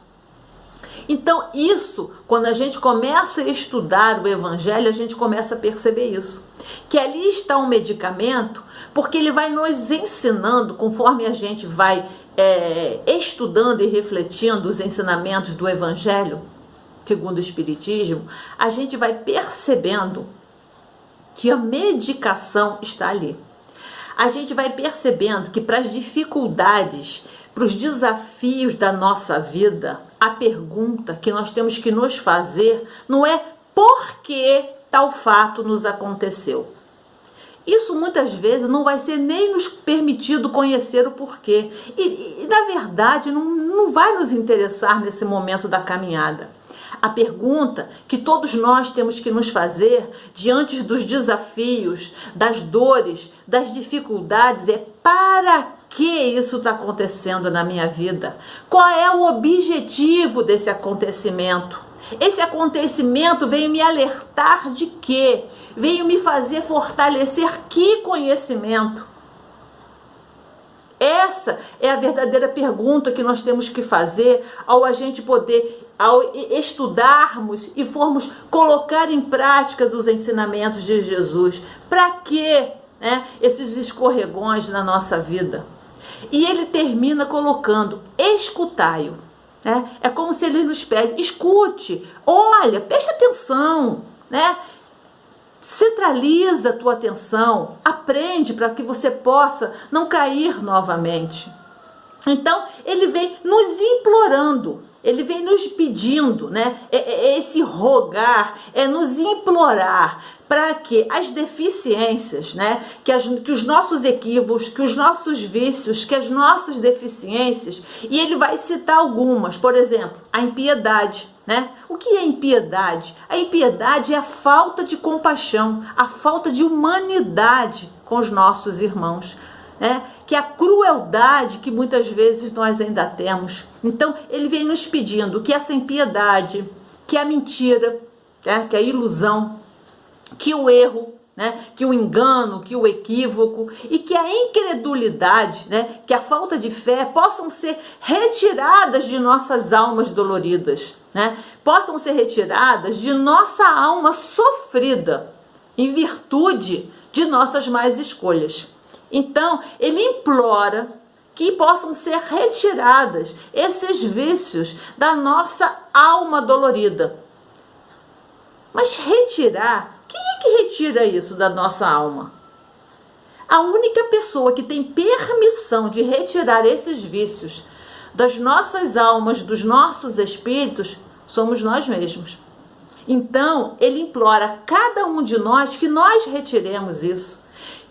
C: Então, isso, quando a gente começa a estudar o Evangelho, a gente começa a perceber isso. Que ali está um medicamento, porque ele vai nos ensinando, conforme a gente vai estudando e refletindo os ensinamentos do Evangelho, segundo o Espiritismo, a gente vai percebendo que a medicação está ali. A gente vai percebendo que para as dificuldades, para os desafios da nossa vida, a pergunta que nós temos que nos fazer não é por que tal fato nos aconteceu. Isso muitas vezes não vai ser nem nos permitido conhecer o porquê. E na verdade, não vai nos interessar nesse momento da caminhada. A pergunta que todos nós temos que nos fazer diante dos desafios, das dores, das dificuldades é: para que isso está acontecendo na minha vida? Qual é o objetivo desse acontecimento? Esse acontecimento veio me alertar de quê? Veio me fazer fortalecer que conhecimento? Essa é a verdadeira pergunta que nós temos que fazer ao a gente poder, ao estudarmos e formos colocar em prática os ensinamentos de Jesus. Para quê, né, esses escorregões na nossa vida? E ele termina colocando: escutai-o. É como se ele nos pede: escute, olha, preste atenção, né? Centraliza a tua atenção, aprende para que você possa não cair novamente. Então, ele vem nos implorando, ele vem nos pedindo, né? Esse rogar, nos implorar para que as deficiências, né? Que os nossos equívocos, que os nossos vícios, que as nossas deficiências, e ele vai citar algumas, por exemplo, a impiedade, né? O que é impiedade? A impiedade é a falta de compaixão, a falta de humanidade com os nossos irmãos, né? Que é a crueldade que muitas vezes nós ainda temos. Então, ele vem nos pedindo que essa impiedade, que a mentira, né? Que a ilusão, que o erro, né? Que o engano, que o equívoco e que a incredulidade, né? Que a falta de fé possam ser retiradas de nossas almas doloridas, né? Possam ser retiradas de nossa alma sofrida em virtude de nossas más escolhas. Então, ele implora que possam ser retiradas esses vícios da nossa alma dolorida. Mas retirar, quem é que retira isso da nossa alma? A única pessoa que tem permissão de retirar esses vícios das nossas almas, dos nossos espíritos, somos nós mesmos. Então, ele implora a cada um de nós que nós retiremos isso.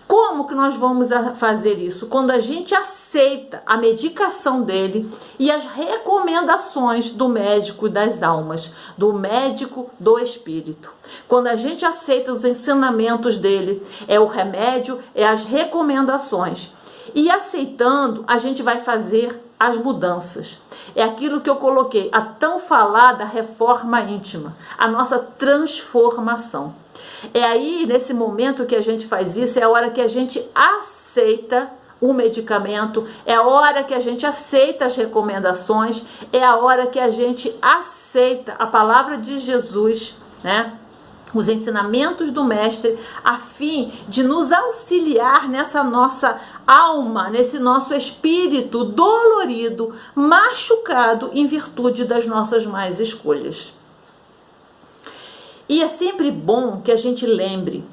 C: Como que nós vamos fazer isso? Quando a gente aceita a medicação dele e as recomendações do médico das almas, do médico do espírito. Quando a gente aceita os ensinamentos dele, é o remédio, é as recomendações. E aceitando, a gente vai fazer as mudanças. É aquilo que eu coloquei, a tão falada reforma íntima, a nossa transformação. É aí, nesse momento que a gente faz isso, é a hora que a gente aceita o medicamento, é a hora que a gente aceita as recomendações, é a hora que a gente aceita a palavra de Jesus, né? Os ensinamentos do Mestre, a fim de nos auxiliar nessa nossa alma, nesse nosso espírito dolorido, machucado em virtude das nossas más escolhas. E é sempre bom que a gente lembre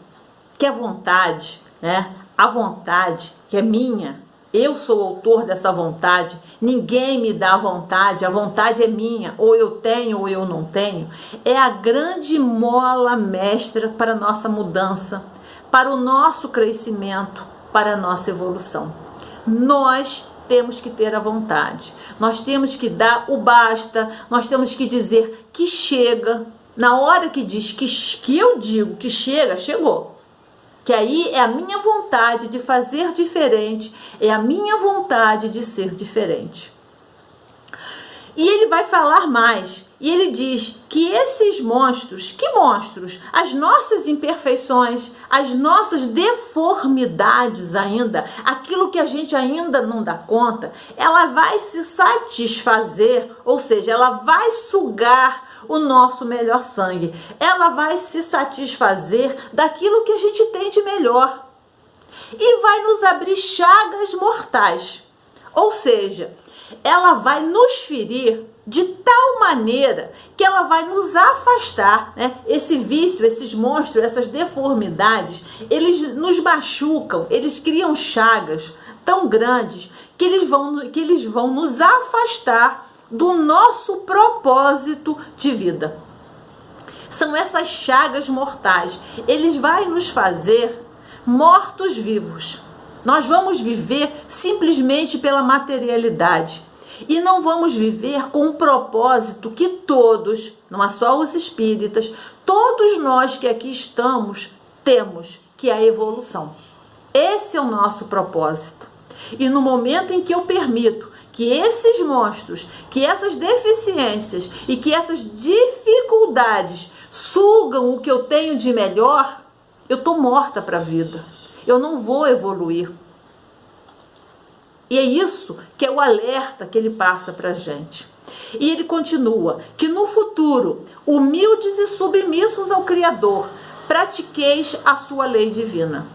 C: que a vontade, né? A vontade que é minha, eu sou o autor dessa vontade, ninguém me dá a vontade é minha, ou eu tenho ou eu não tenho, é a grande mola mestra para a nossa mudança, para o nosso crescimento, para a nossa evolução. Nós temos que ter a vontade, nós temos que dar o basta, nós temos que dizer que chega. Na hora que diz que eu digo que chega, chegou. Que aí é a minha vontade de fazer diferente, é a minha vontade de ser diferente. E ele vai falar mais, e ele diz que esses monstros, que monstros? As nossas imperfeições, as nossas deformidades ainda, aquilo que a gente ainda não dá conta, ela vai se satisfazer, ou seja, ela vai sugar o nosso melhor sangue. Ela vai se satisfazer daquilo que a gente tem de melhor. E vai nos abrir chagas mortais. Ou seja, ela vai nos ferir de tal maneira que ela vai nos afastar, né? Esse vício, esses monstros, essas deformidades, eles nos machucam, eles criam chagas tão grandes que eles vão nos afastar do nosso propósito de vida. São essas chagas mortais. Eles vão nos fazer mortos-vivos. Nós vamos viver simplesmente pela materialidade. E não vamos viver com um propósito que todos, não é só os espíritas, todos nós que aqui estamos, temos, que é a evolução. Esse é o nosso propósito. E no momento em que eu permito que esses monstros, que essas deficiências e que essas dificuldades sugam o que eu tenho de melhor, eu estou morta para a vida. Eu não vou evoluir. E é isso que é o alerta que ele passa para a gente. E ele continua, que no futuro, humildes e submissos ao Criador, pratiqueis a sua lei divina.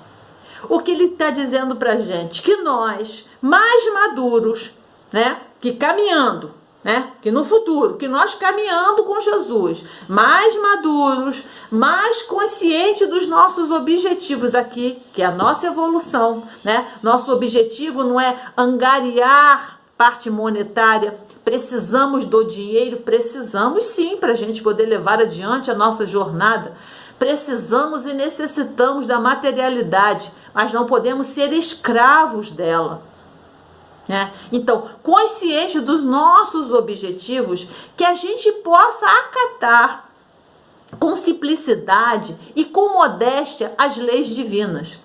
C: O que ele está dizendo para a gente? Que nós, mais maduros, né, que caminhando, né, que no futuro, que nós caminhando com Jesus, mais maduros, mais conscientes dos nossos objetivos aqui, que é a nossa evolução, né? Nosso objetivo não é angariar parte monetária, precisamos do dinheiro, precisamos sim, para a gente poder levar adiante a nossa jornada. Precisamos e necessitamos da materialidade, mas não podemos ser escravos dela. Então, consciente dos nossos objetivos, que a gente possa acatar com simplicidade e com modéstia as leis divinas,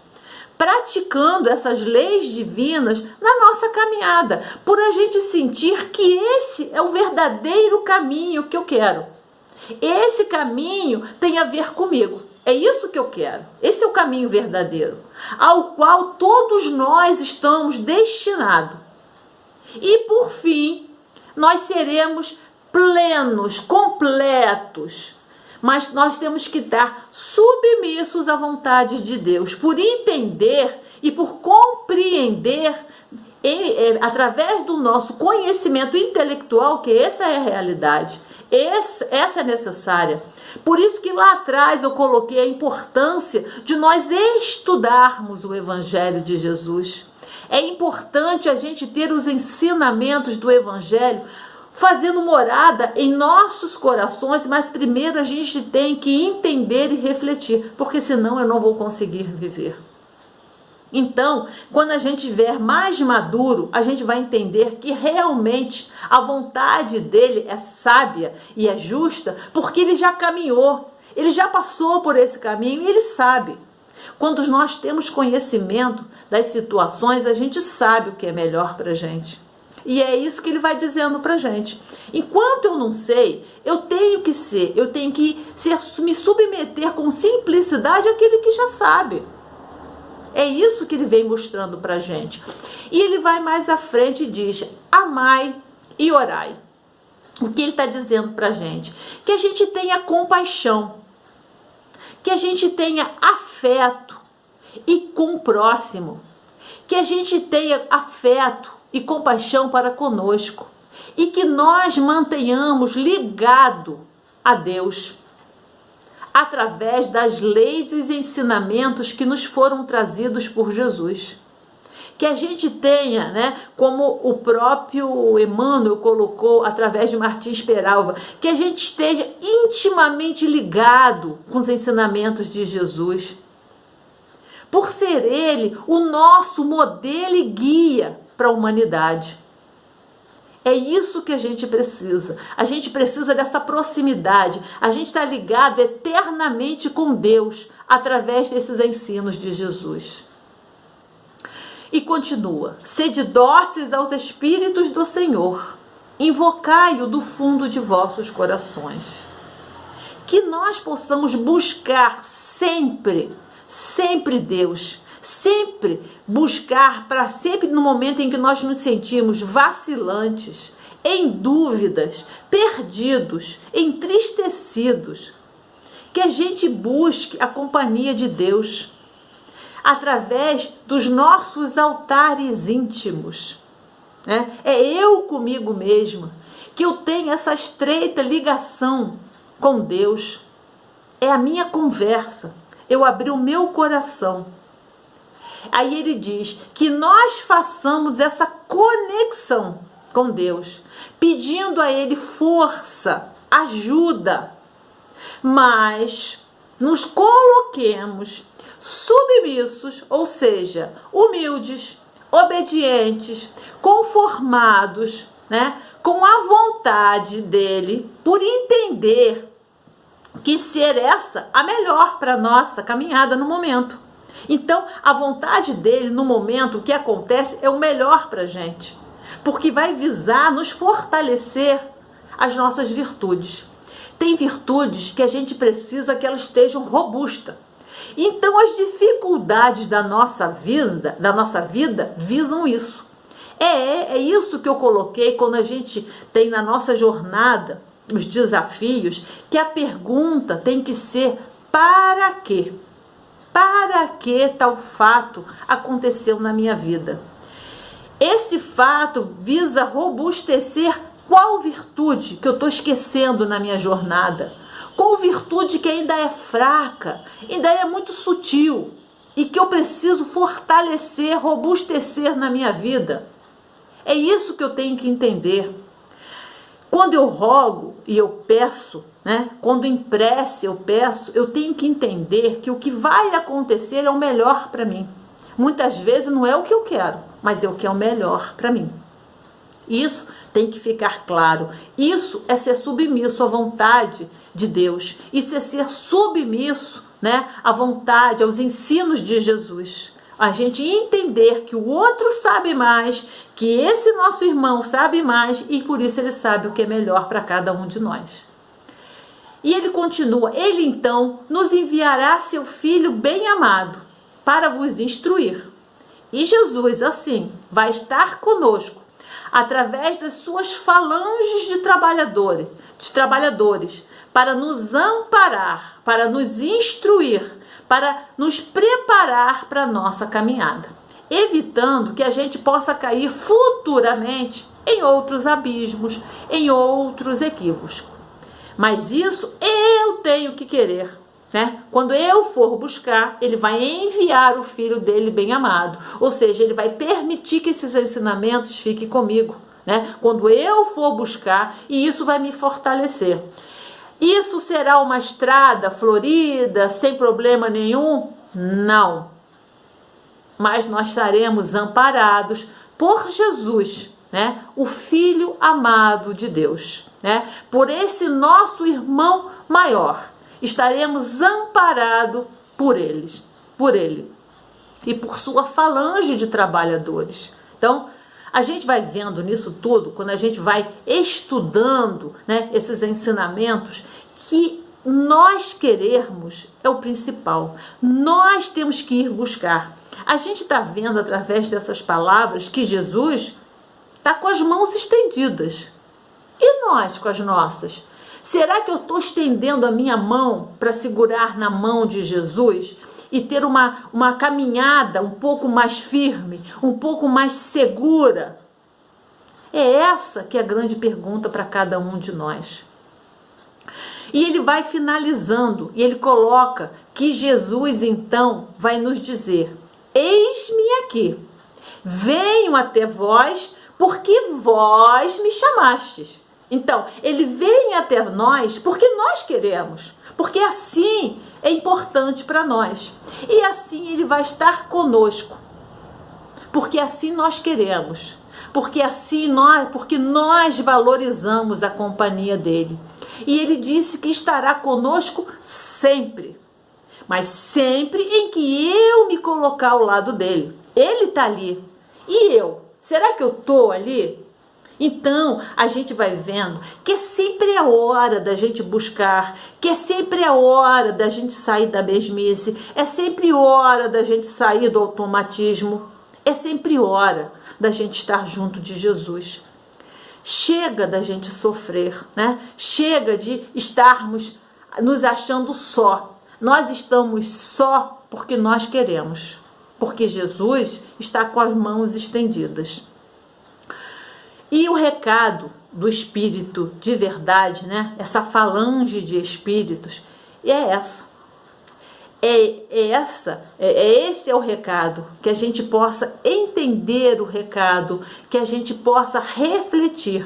C: praticando essas leis divinas na nossa caminhada, por a gente sentir que esse é o verdadeiro caminho que eu quero. Esse caminho tem a ver comigo. É isso que eu quero. Esse é o caminho verdadeiro, ao qual todos nós estamos destinados. E por fim, nós seremos plenos, completos. Mas nós temos que estar submissos à vontade de Deus, por entender e por compreender, através do nosso conhecimento intelectual, que essa é a realidade, essa é necessária. Por isso que lá atrás eu coloquei a importância de nós estudarmos o Evangelho de Jesus. É importante a gente ter os ensinamentos do Evangelho fazendo morada em nossos corações, mas primeiro a gente tem que entender e refletir, porque senão eu não vou conseguir viver. Então, quando a gente estiver mais maduro, a gente vai entender que realmente a vontade dele é sábia e é justa, porque ele já caminhou, ele já passou por esse caminho e ele sabe. Quando nós temos conhecimento das situações, a gente sabe o que é melhor para a gente. E é isso que ele vai dizendo pra gente. Enquanto eu não sei, eu tenho que me submeter com simplicidade àquele que já sabe. É isso que ele vem mostrando pra gente. E ele vai mais à frente e diz: amai e orai. O que ele está dizendo pra gente? Que a gente tenha compaixão, que a gente tenha afeto e com o próximo, que a gente tenha afeto e compaixão para conosco, e que nós mantenhamos ligado a Deus, através das leis e os ensinamentos que nos foram trazidos por Jesus. Que a gente tenha, como o próprio Emmanuel colocou através de Martins Peralva, que a gente esteja intimamente ligado com os ensinamentos de Jesus, por ser ele o nosso modelo e guia para a humanidade. É isso que a gente precisa. A gente precisa dessa proximidade. A gente está ligado eternamente com Deus através desses ensinos de Jesus. E continua: sede dóceis aos Espíritos do Senhor, invocai-o do fundo de vossos corações. Que nós possamos buscar sempre Deus, sempre buscar, para sempre no momento em que nós nos sentimos vacilantes, em dúvidas, perdidos, entristecidos, que a gente busque a companhia de Deus através dos nossos altares íntimos. É eu comigo mesma, que eu tenho essa estreita ligação com Deus. É a minha conversa, eu abri o meu coração. Aí ele diz que nós façamos essa conexão com Deus, pedindo a ele força, ajuda, mas nos coloquemos submissos, ou seja, humildes, obedientes, conformados, com a vontade dele, por entender que ser essa a melhor para a nossa caminhada no momento. Então, a vontade dele no momento, o que acontece é o melhor para a gente, porque vai visar nos fortalecer as nossas virtudes. Tem virtudes que a gente precisa que elas estejam robustas. Então, as dificuldades da nossa vida visam isso. É isso que eu coloquei quando a gente tem na nossa jornada os desafios, que a pergunta tem que ser: para quê? Para que tal fato aconteceu na minha vida? Esse fato visa robustecer qual virtude que eu estou esquecendo na minha jornada? Qual virtude que ainda é fraca, ainda é muito sutil e que eu preciso fortalecer, robustecer na minha vida? É isso que eu tenho que entender. Quando eu rogo e eu peço, né? Quando em prece eu peço, eu tenho que entender que o que vai acontecer é o melhor para mim. Muitas vezes não é o que eu quero, mas é o que é o melhor para mim. Isso tem que ficar claro. Isso é ser submisso à vontade de Deus. Isso é ser submisso, né, à vontade, aos ensinos de Jesus. A gente entender que o outro sabe mais, que esse nosso irmão sabe mais e por isso ele sabe o que é melhor para cada um de nós. E ele continua, ele então nos enviará seu Filho bem amado para vos instruir. E Jesus, assim, vai estar conosco através das suas falanges de trabalhadores, para nos amparar, para nos instruir, para nos preparar para a nossa caminhada, evitando que a gente possa cair futuramente em outros abismos, em outros equívocos. Mas isso eu tenho que querer, né? Quando eu for buscar, ele vai enviar o Filho dele bem amado, ou seja, ele vai permitir que esses ensinamentos fiquem comigo, né? Quando eu for buscar, e isso vai me fortalecer. Isso será uma estrada florida, sem problema nenhum? Não. Mas nós estaremos amparados por Jesus, né? O Filho amado de Deus, né? Por esse nosso irmão maior. Estaremos amparados por ele e por sua falange de trabalhadores. Então, a gente vai vendo nisso tudo, quando a gente vai estudando, né, esses ensinamentos, que nós querermos é o principal. Nós temos que ir buscar. A gente está vendo através dessas palavras que Jesus está com as mãos estendidas. E nós com as nossas? Será que eu estou estendendo a minha mão para segurar na mão de Jesus e ter uma caminhada um pouco mais firme, um pouco mais segura? É essa que é a grande pergunta para cada um de nós. E ele vai finalizando, e ele coloca que Jesus então vai nos dizer: eis-me aqui, venho até vós, porque vós me chamastes. Então, ele vem até nós porque nós queremos, porque assim é importante para nós. E assim ele vai estar conosco, porque assim nós queremos, porque nós valorizamos a companhia dele. E ele disse que estará conosco sempre, mas sempre em que eu me colocar ao lado dele. Ele está ali. E eu? Será que eu estou ali? Então, a gente vai vendo que sempre é hora da gente buscar, que sempre é hora da gente sair da mesmice, é sempre hora da gente sair do automatismo, é sempre hora da gente estar junto de Jesus. Chega da gente sofrer, né? Chega de estarmos nos achando só. Nós estamos só porque nós queremos, porque Jesus está com as mãos estendidas. E o recado do Espírito de verdade, né? Essa falange de espíritos, esse é o recado, que a gente possa entender o recado, que a gente possa refletir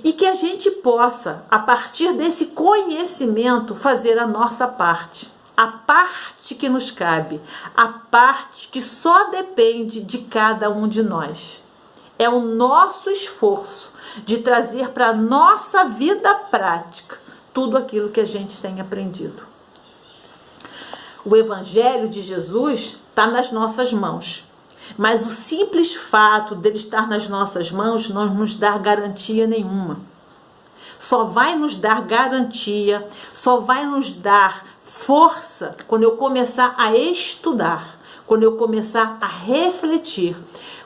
C: e que a gente possa, a partir desse conhecimento, fazer a nossa parte, a parte que nos cabe, a parte que só depende de cada um de nós. É o nosso esforço de trazer para a nossa vida prática tudo aquilo que a gente tem aprendido. O Evangelho de Jesus está nas nossas mãos, mas o simples fato dele estar nas nossas mãos não nos dá garantia nenhuma. Só vai nos dar garantia, só vai nos dar força quando eu começar a estudar, quando eu começar a refletir,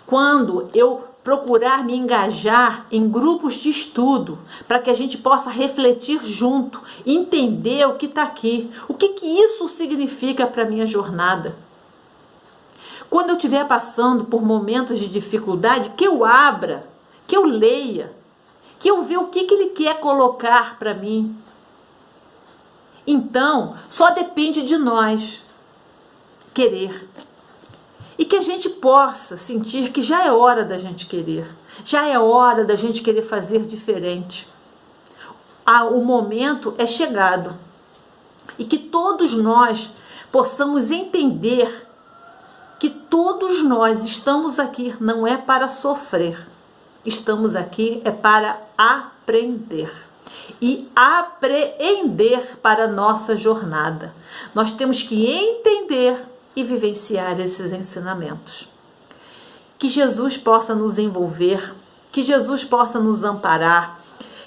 C: quando eu procurar me engajar em grupos de estudo, para que a gente possa refletir junto, entender o que está aqui, o que isso significa para a minha jornada. Quando eu estiver passando por momentos de dificuldade, que eu abra, que eu leia, que eu veja o que ele quer colocar para mim. Então, só depende de nós querer. e que a gente possa sentir que já é hora da gente querer, já é hora da gente querer fazer diferente. O momento é chegado e que todos nós possamos entender que todos nós estamos aqui não é para sofrer, estamos aqui é para aprender e apreender para a nossa jornada. Nós temos que entender e vivenciar esses ensinamentos. Que Jesus possa nos envolver, que Jesus possa nos amparar,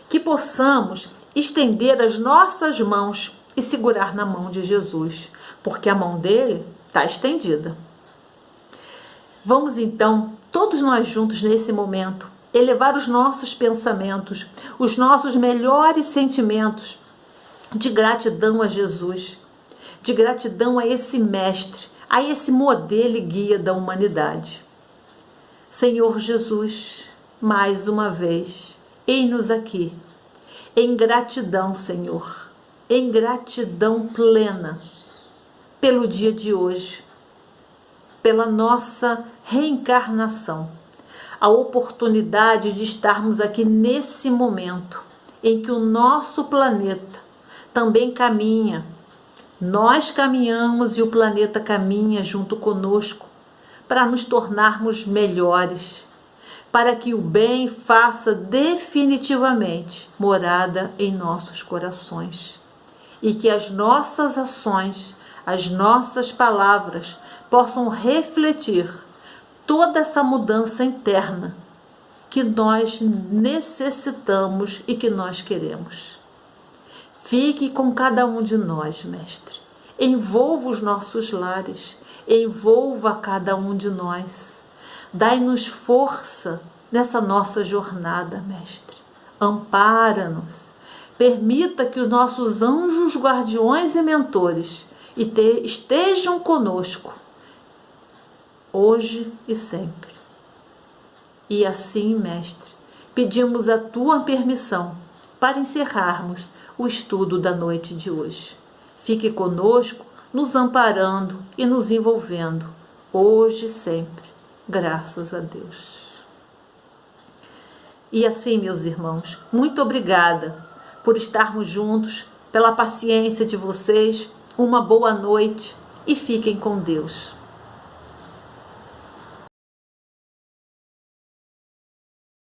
C: que possamos estender as nossas mãos e segurar na mão de Jesus, porque a mão dele está estendida. Vamos então, todos nós juntos nesse momento, elevar os nossos pensamentos, os nossos melhores sentimentos de gratidão a Jesus, de gratidão a esse mestre, a esse modelo e guia da humanidade. Senhor Jesus, mais uma vez, eis-nos aqui, em gratidão, Senhor, em gratidão plena pelo dia de hoje, pela nossa reencarnação, a oportunidade de estarmos aqui nesse momento em que o nosso planeta também caminha. Nós caminhamos e o planeta caminha junto conosco para nos tornarmos melhores, para que o bem faça definitivamente morada em nossos corações e que as nossas ações, as nossas palavras possam refletir toda essa mudança interna que nós necessitamos e que nós queremos. Fique com cada um de nós, Mestre. Envolva os nossos lares, envolva cada um de nós. Dai-nos força nessa nossa jornada, Mestre. Ampara-nos. Permita que os nossos anjos guardiões e mentores estejam conosco, hoje e sempre. E assim, Mestre, pedimos a tua permissão para encerrarmos o estudo da noite de hoje. Fique conosco, nos amparando e nos envolvendo, hoje e sempre, graças a Deus. E assim, meus irmãos, muito obrigada por estarmos juntos, pela paciência de vocês, uma boa noite e fiquem com Deus.